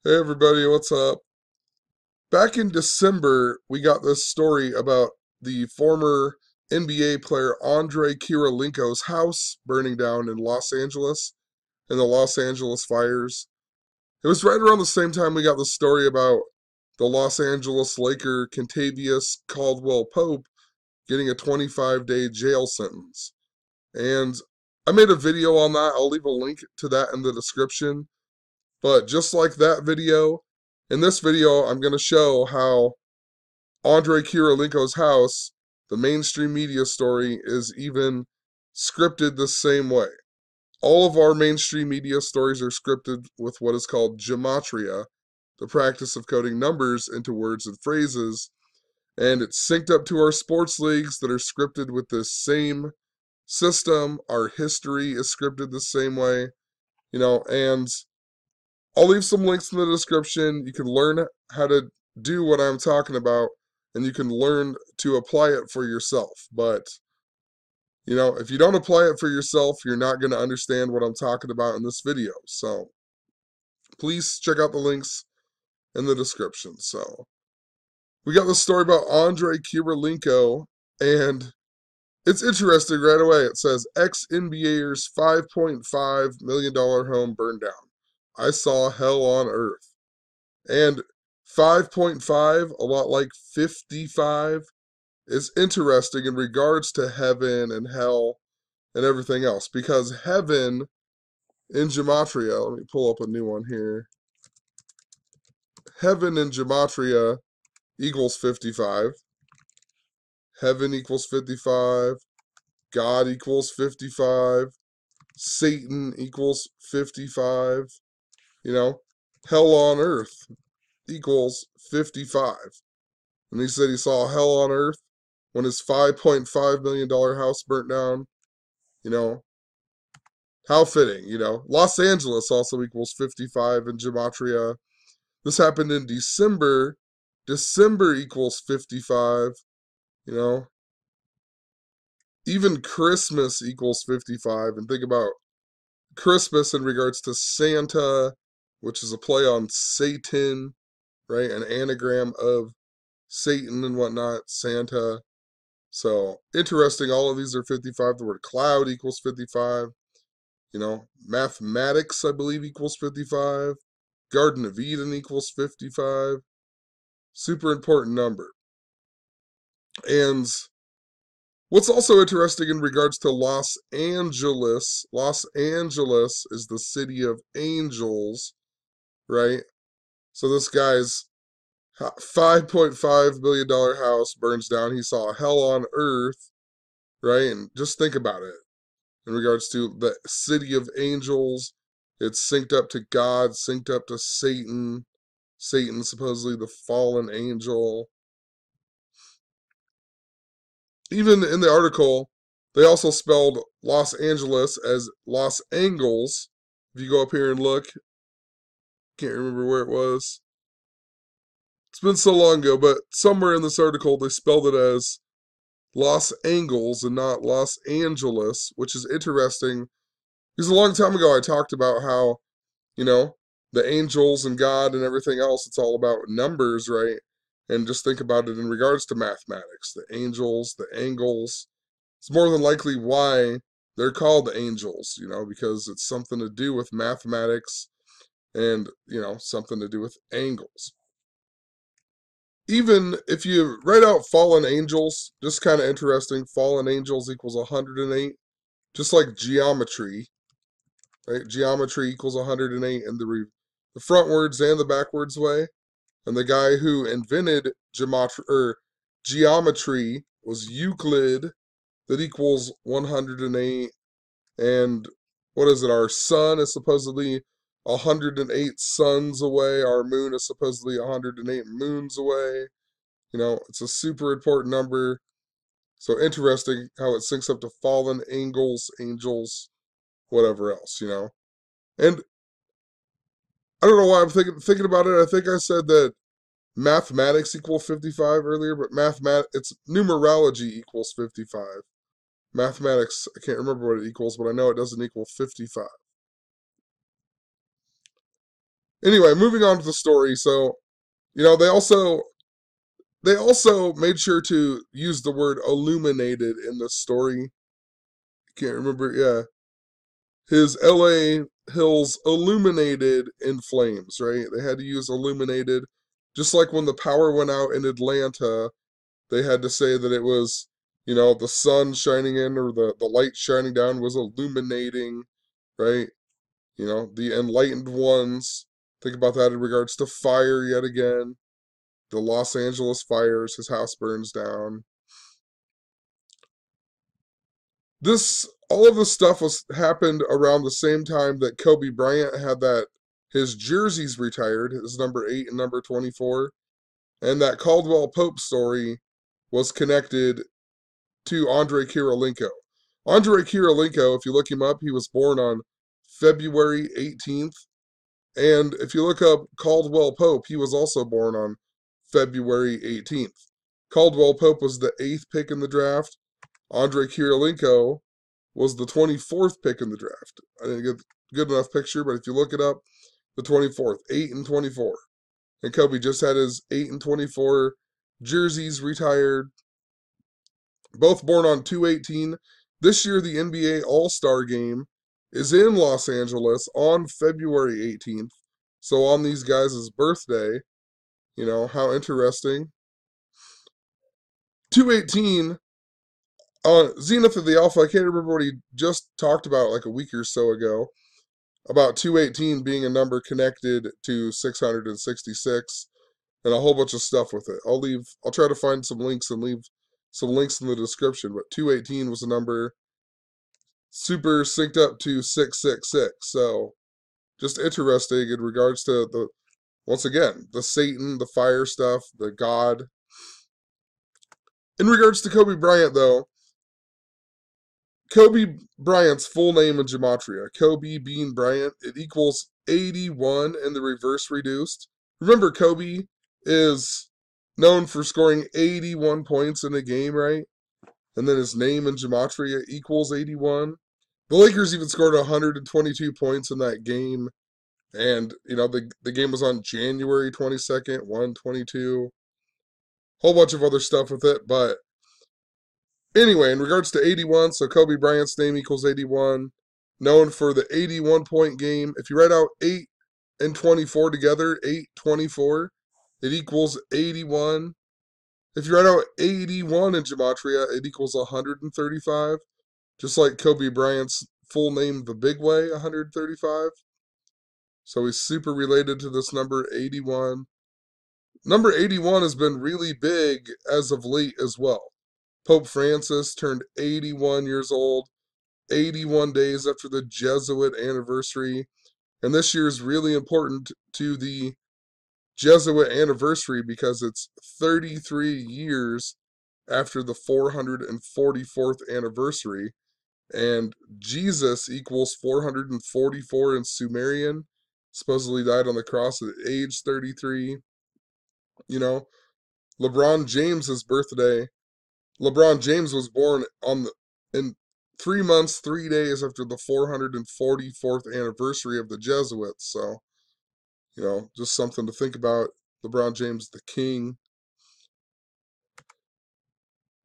Hey everybody, what's up? Back in December, we got this story about the former NBA player Andrei Kirilenko's house burning down in Los Angeles in the Los Angeles fires. It was right around the same time we got the story about the Los Angeles Laker Kentavious Caldwell Pope getting a 25-day jail sentence. And I made a video on that. I'll leave a link to that in the description. But just like that video, in this video, I'm going to show how Andrei Kirilenko's house, the mainstream media story, is even scripted the same way. All of our mainstream media stories are scripted with what is called gematria, the practice of coding numbers into words and phrases, and it's synced up to our sports leagues that are scripted with this same system. Our history is scripted the same way, and I'll leave some links in the description. You can learn how to do what I'm talking about, and you can learn to apply it for yourself. But, if you don't apply it for yourself, you're not going to understand what I'm talking about in this video. So please check out the links in the description. So we got this story about Andrei Kirilenko, and it's interesting right away. It says ex-NBA's $5.5 million home burned down. I saw hell on earth. And 5.5, a lot like 55, is interesting in regards to heaven and hell and everything else. Because heaven in Gematria, let me pull up a new one here. Heaven in Gematria equals 55. Heaven equals 55. God equals 55. Satan equals 55. Hell on earth equals 55. And he said he saw hell on earth when his $5.5 million house burnt down. You know, how fitting, Los Angeles also equals 55 in Gematria. This happened in December. December equals 55, you know. Even Christmas equals 55. And think about Christmas in regards to Santa, which is a play on Satan, right? An anagram of Satan and whatnot, Santa. So interesting, all of these are 55. The word cloud equals 55. Mathematics, I believe, equals 55. Garden of Eden equals 55. Super important number. And what's also interesting in regards to Los Angeles is the city of angels, right? So this guy's $5.5 million house burns down. He saw hell on earth, right? And just think about it. In regards to the city of angels, it's synced up to God, synced up to Satan. Satan, supposedly the fallen angel. Even in the article, they also spelled Los Angeles as Los Angles. If you go up here and look, can't remember where it was. It's been so long ago, but somewhere in this article they spelled it as Los Angles and not Los Angeles, which is interesting because a long time ago I talked about how, you know, the angels and God and everything else, it's all about numbers, right? And just think about it in regards to mathematics. The angels, the angles. It's more than likely why they're called angels, because it's something to do with mathematics and, something to do with angles. Even if you write out fallen angels, just kind of interesting, fallen angels equals 108, just like geometry, right? Geometry equals 108 in the frontwards and the backwards way. And the guy who invented geometry was Euclid, that equals 108. And what is it? Our sun is supposedly 108 suns away. Our moon is supposedly 108 moons away. It's a super important number. So interesting how it syncs up to fallen angels, whatever else. And I don't know why I'm thinking about it. I think I said that mathematics equal 55 earlier, but it's numerology equals 55. Mathematics, I can't remember what it equals, but I know it doesn't equal 55. Anyway, moving on to the story. So, they also made sure to use the word illuminated in the story. Can't remember. Yeah, his L.A. hills illuminated in flames. Right? They had to use illuminated, just like when the power went out in Atlanta. They had to say that it was, the sun shining in or the light shining down was illuminating, right? The enlightened ones. Think about that in regards to fire yet again. The Los Angeles fires, his house burns down. All of this stuff was happened around the same time that Kobe Bryant had that his jerseys retired, his number 8 and number 24, and that Caldwell Pope story was connected to Andrei Kirilenko. Andrei Kirilenko, if you look him up, he was born on February 18th. And if you look up Caldwell Pope, he was also born on February 18th. Caldwell Pope was the 8th pick in the draft. Andrei Kirilenko was the 24th pick in the draft. I didn't get a good enough picture, but if you look it up, the 24th, 8 and 24. And Kobe just had his 8 and 24 jerseys retired. Both born on 2/18. This year, the NBA All-Star Game is in Los Angeles on February 18th. So on these guys' birthday, how interesting. 2/18, Zenith of the Alpha, I can't remember what he just talked about like a week or so ago, about 2/18 being a number connected to 666 and a whole bunch of stuff with it. I'll try to find some links and leave some links in the description, but 2/18 was a number super synced up to 666. So just interesting in regards to once again, the Satan, the fire stuff, the God. In regards to Kobe Bryant, though, Kobe Bryant's full name in gematria, Kobe Bean Bryant, it equals 81 in the reverse reduced. Remember, Kobe is known for scoring 81 points in a game, right? And then his name in gematria equals 81. The Lakers even scored 122 points in that game. And, the game was on January 22nd, 122. Whole bunch of other stuff with it. But anyway, in regards to 81, so Kobe Bryant's name equals 81. Known for the 81-point game. If you write out 8 and 24 together, 824, it equals 81. If you write out 81 in gematria, it equals 135. Just like Kobe Bryant's full name the big way, 135. So he's super related to this number 81. Number 81 has been really big as of late as well. Pope Francis turned 81 years old, 81 days after the Jesuit anniversary. And this year is really important to the Jesuit anniversary because it's 33 years after the 444th anniversary. And Jesus equals 444 in Sumerian. Supposedly died on the cross at age 33. You know, LeBron James's birthday. LeBron James was born in 3 months, 3 days after the 444th anniversary of the Jesuits. So, just something to think about. LeBron James, the king.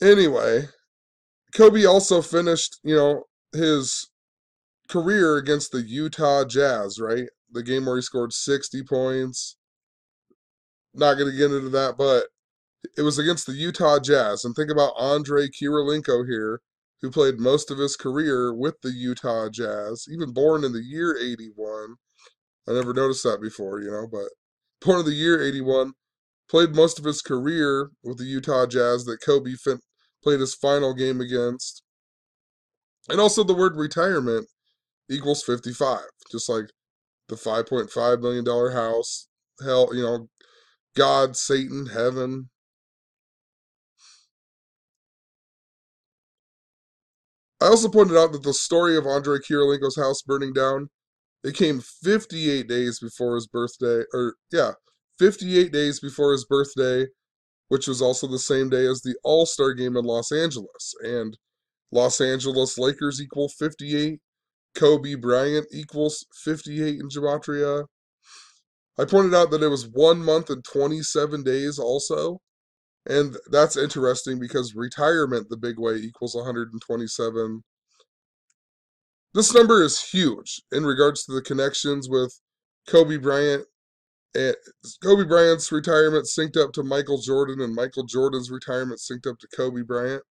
Anyway, Kobe also finished, his career against the Utah Jazz, right? The game where he scored 60 points. Not going to get into that, but it was against the Utah Jazz. And think about Andrei Kirilenko here, who played most of his career with the Utah Jazz, even born in the year 81. I never noticed that before, but born in the year 81, played most of his career with the Utah Jazz that Kobe played his final game against. And also the word retirement equals 55, just like the $5.5 million house, hell, God, Satan, heaven. I also pointed out that the story of Andrei Kirilenko's house burning down, it came 58 days before his birthday, 58 days before his birthday, which was also the same day as the All-Star game in Los Angeles. And Los Angeles Lakers equal 58. Kobe Bryant equals 58 in gematria. I pointed out that it was 1 month and 27 days also. And that's interesting because retirement the big way equals 127. This number is huge in regards to the connections with Kobe Bryant. And Kobe Bryant's retirement synced up to Michael Jordan, and Michael Jordan's retirement synced up to Kobe Bryant.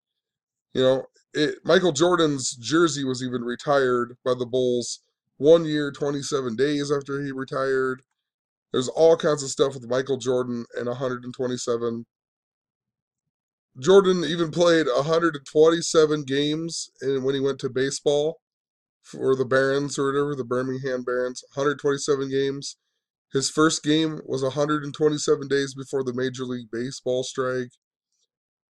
You know, Michael Jordan's jersey was even retired by the Bulls 1 year, 27 days after he retired. There's all kinds of stuff with Michael Jordan and 127. Jordan even played 127 games when he went to baseball for the Barons or whatever, the Birmingham Barons. 127 games. His first game was 127 days before the Major League Baseball strike.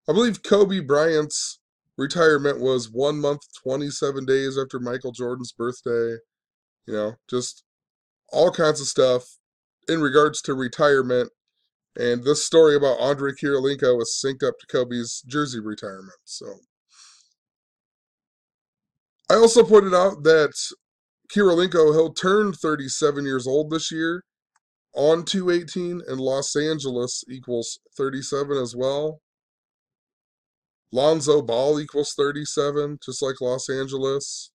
I believe Kobe Bryant's retirement was 1 month, 27 days after Michael Jordan's birthday. Just all kinds of stuff in regards to retirement. And this story about Andrei Kirilenko was synced up to Kobe's jersey retirement. So I also pointed out that Kirilenko, he'll turn 37 years old this year on 218, and Los Angeles equals 37 as well. Lonzo Ball equals 37, just like Los Angeles.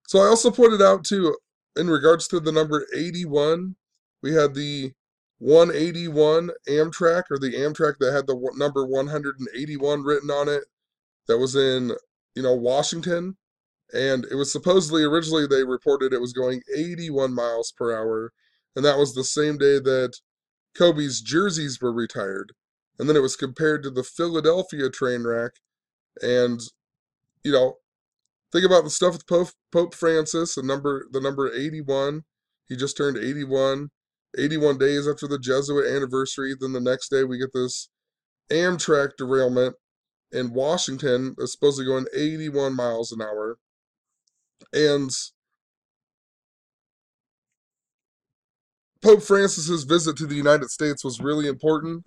So I also pointed out too, in regards to the number 81, we had the 181 Amtrak, or the Amtrak that had the number 181 written on it, that was in, Washington. And it was supposedly, originally they reported it was going 81 miles per hour. And that was the same day that Kobe's jerseys were retired. And then it was compared to the Philadelphia train wreck. And, you know, think about the stuff with Pope Francis, the number 81. He just turned 81. 81 days after the Jesuit anniversary. Then the next day we get this Amtrak derailment in Washington that's supposed to go 81 miles an hour. And Pope Francis's visit to the United States was really important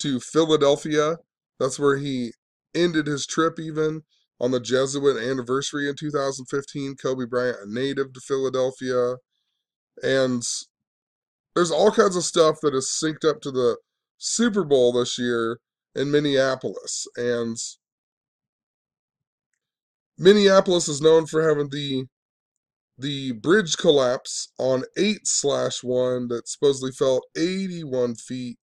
to Philadelphia. That's where he ended his trip even on the Jesuit anniversary in 2015. Kobe Bryant, a native to Philadelphia. And there's all kinds of stuff that is synced up to the Super Bowl this year in Minneapolis. And Minneapolis is known for having the bridge collapse on 8/1 that supposedly fell 81 feet.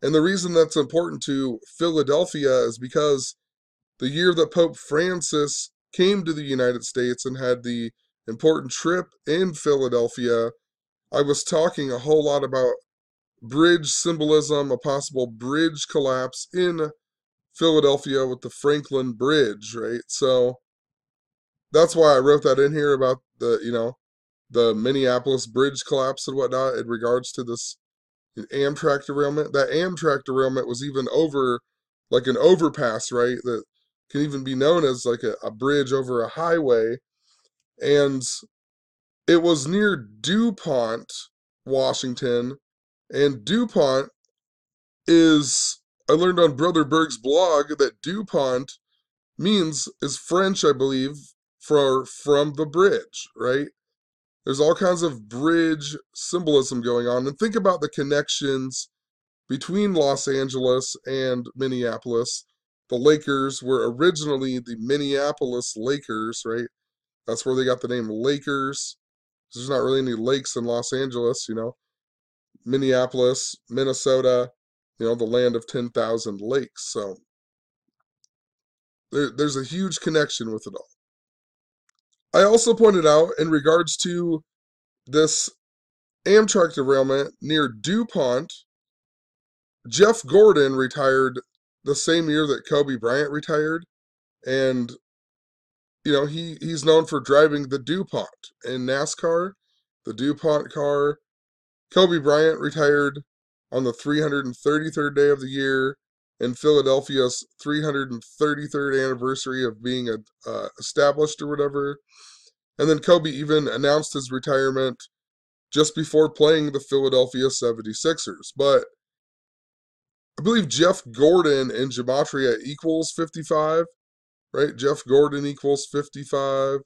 And the reason that's important to Philadelphia is because the year that Pope Francis came to the United States and had the important trip in Philadelphia, I was talking a whole lot about bridge symbolism, a possible bridge collapse in Philadelphia with the Franklin Bridge, right? So that's why I wrote that in here about the Minneapolis bridge collapse and whatnot in regards to this Amtrak derailment. That Amtrak derailment was even over like an overpass, right? That can even be known as like a bridge over a highway. And it was near DuPont, Washington. And DuPont I learned on Brother Berg's blog that DuPont is French, I believe, from the bridge, right? There's all kinds of bridge symbolism going on. And think about the connections between Los Angeles and Minneapolis. The Lakers were originally the Minneapolis Lakers, right? That's where they got the name Lakers. There's not really any lakes in Los Angeles, Minneapolis, Minnesota, the land of 10,000 lakes. So there's a huge connection with it all. I also pointed out in regards to this Amtrak derailment near DuPont, Jeff Gordon retired the same year that Kobe Bryant retired, and he's known for driving the DuPont in NASCAR, the DuPont car. Kobe Bryant retired on the 333rd day of the year in Philadelphia's 333rd anniversary of being established or whatever. And then Kobe even announced his retirement just before playing the Philadelphia 76ers. But I believe Jeff Gordon in Gematria equals 55, right? Jeff Gordon equals 55.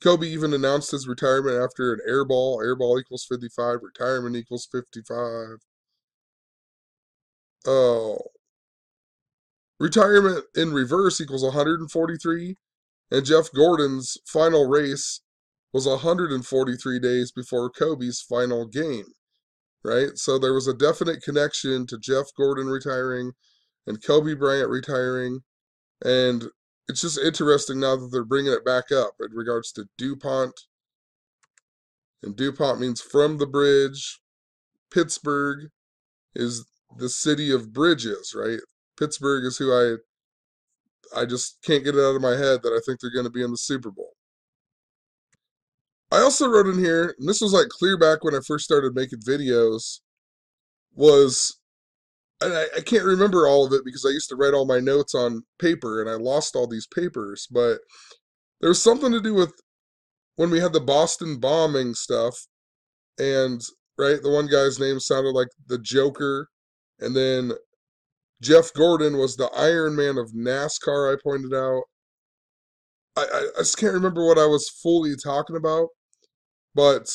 Kobe even announced his retirement after an air ball. Air ball equals 55. Retirement equals 55. Oh, retirement in reverse equals 143. And Jeff Gordon's final race was 143 days before Kobe's final game, right? So there was a definite connection to Jeff Gordon retiring and Kobe Bryant retiring. And it's just interesting now that they're bringing it back up in regards to DuPont. And DuPont means from the bridge. Pittsburgh is the city of bridges, right? Pittsburgh is who I just can't get it out of my head that I think they're going to be in the Super Bowl. I also wrote in here, and this was like clear back when I first started making videos, was, and I can't remember all of it because I used to write all my notes on paper and I lost all these papers, but there was something to do with when we had the Boston bombing stuff, and right, the one guy's name sounded like the Joker, and then Jeff Gordon was the Iron Man of NASCAR, I pointed out. I just can't remember what I was fully talking about, but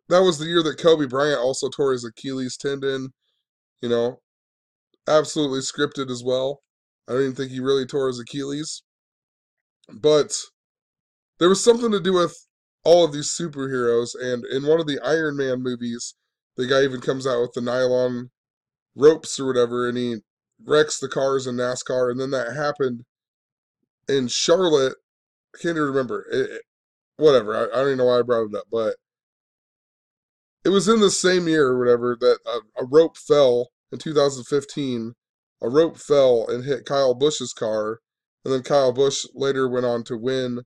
that was the year that Kobe Bryant also tore his Achilles tendon, you know, absolutely scripted as well. I don't even think he really tore his Achilles. But there was something to do with all of these superheroes, and in one of the Iron Man movies, the guy even comes out with the nylon ropes or whatever, and he wrecks the cars in NASCAR, and then that happened in Charlotte. I can't even remember. Whatever. I don't even know why I brought it up, but it was in the same year or whatever that a rope fell in 2015. A rope fell and hit Kyle Busch's car, and then Kyle Busch later went on to win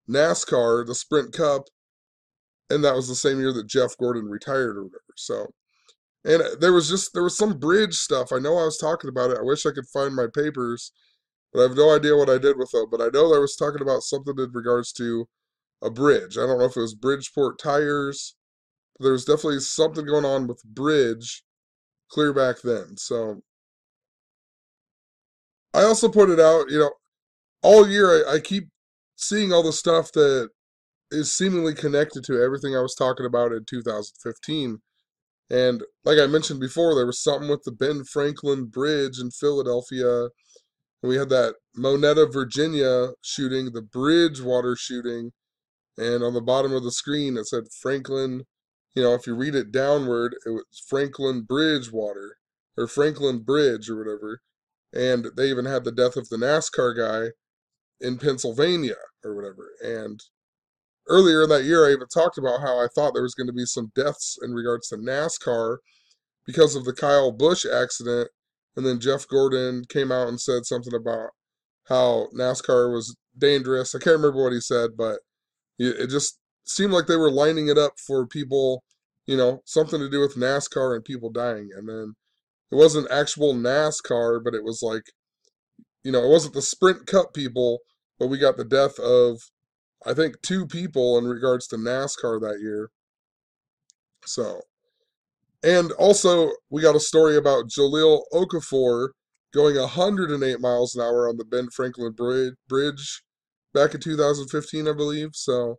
NASCAR, the Sprint Cup, and that was the same year that Jeff Gordon retired or whatever. So, and there was some bridge stuff. I know I was talking about it. I wish I could find my papers, but I have no idea what I did with them. But I know I was talking about something in regards to a bridge. I don't know if it was Bridgeport tires. But there was definitely something going on with bridge clear back then. So I also pointed out, all year I keep seeing all the stuff that is seemingly connected to everything I was talking about in 2015. And like I mentioned before, there was something with the Ben Franklin Bridge in Philadelphia. And we had that Monetta, Virginia shooting, the Bridgewater shooting. And on the bottom of the screen, it said Franklin. If you read it downward, it was Franklin Bridgewater or Franklin Bridge or whatever. And they even had the death of the NASCAR guy in Pennsylvania or whatever. And earlier in that year, I even talked about how I thought there was going to be some deaths in regards to NASCAR because of the Kyle Busch accident. And then Jeff Gordon came out and said something about how NASCAR was dangerous. I can't remember what he said, but it just seemed like they were lining it up for people, something to do with NASCAR and people dying. And then it wasn't actual NASCAR, but it was like, it wasn't the Sprint Cup people, but we got the death of, I think, two people in regards to NASCAR that year. So, and also we got a story about Jaleel Okafor going 108 miles an hour on the Ben Franklin Bridge back in 2015, I believe. So,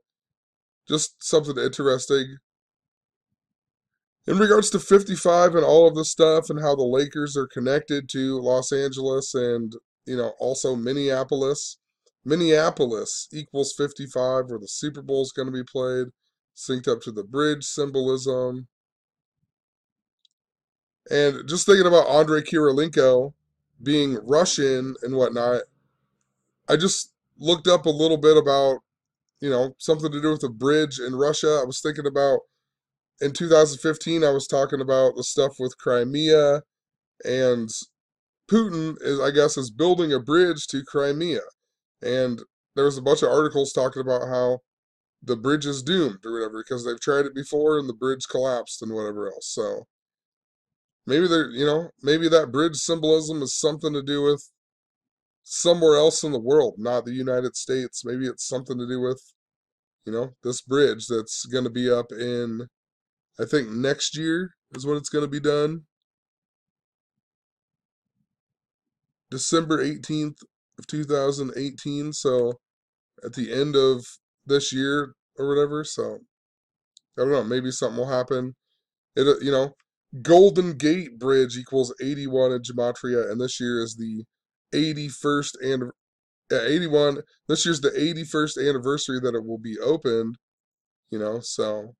just something interesting. In regards to 55 and all of this stuff and how the Lakers are connected to Los Angeles and, also Minneapolis. Minneapolis equals 55 where the Super Bowl is going to be played, synced up to the bridge symbolism. And just thinking about Andrei Kirilenko being Russian and whatnot, I just looked up a little bit about, something to do with the bridge in Russia. I was thinking about in 2015, I was talking about the stuff with Crimea, and Putin I guess, is building a bridge to Crimea. And there was a bunch of articles talking about how the bridge is doomed or whatever because they've tried it before and the bridge collapsed and whatever else. So maybe maybe that bridge symbolism is something to do with somewhere else in the world, not the United States. Maybe it's something to do with, this bridge that's going to be up in, I think next year is when it's going to be done. December 18th of 2018. So at the end of this year or whatever. So I don't know. Maybe something will happen. It Golden Gate Bridge equals 81 in gematria, and this year is the 81st and 81. This year's the 81st anniversary that it will be opened. So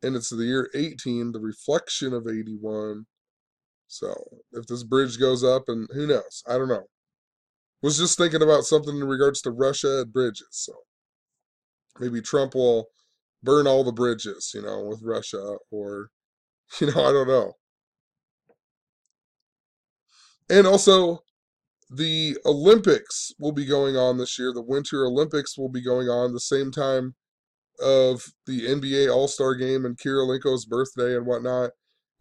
and it's the year 18, the reflection of 81. So if this bridge goes up, and who knows? I don't know. Was just thinking about something in regards to Russia and bridges. So maybe Trump will burn all the bridges, with Russia, or I don't know. And also, the Olympics will be going on this year. The Winter Olympics will be going on the same time of the NBA All-Star game and Kirilenko's birthday and whatnot.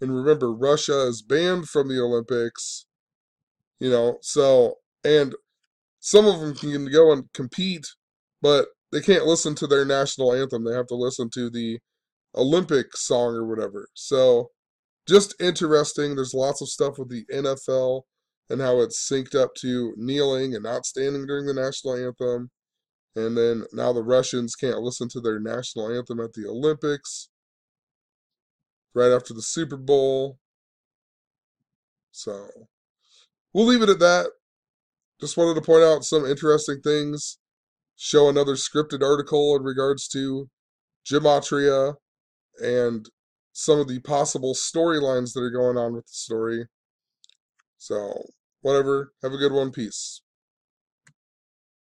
And remember, Russia is banned from the Olympics, so, and some of them can go and compete, but they can't listen to their national anthem. They have to listen to the Olympic song or whatever. So, just interesting. There's lots of stuff with the NFL and how it's synced up to kneeling and not standing during the national anthem. And then now the Russians can't listen to their national anthem at the Olympics right after the Super Bowl. So we'll leave it at that. Just wanted to point out some interesting things, show another scripted article in regards to gematria and some of the possible storylines that are going on with the story. So, whatever. Have a good one. Peace.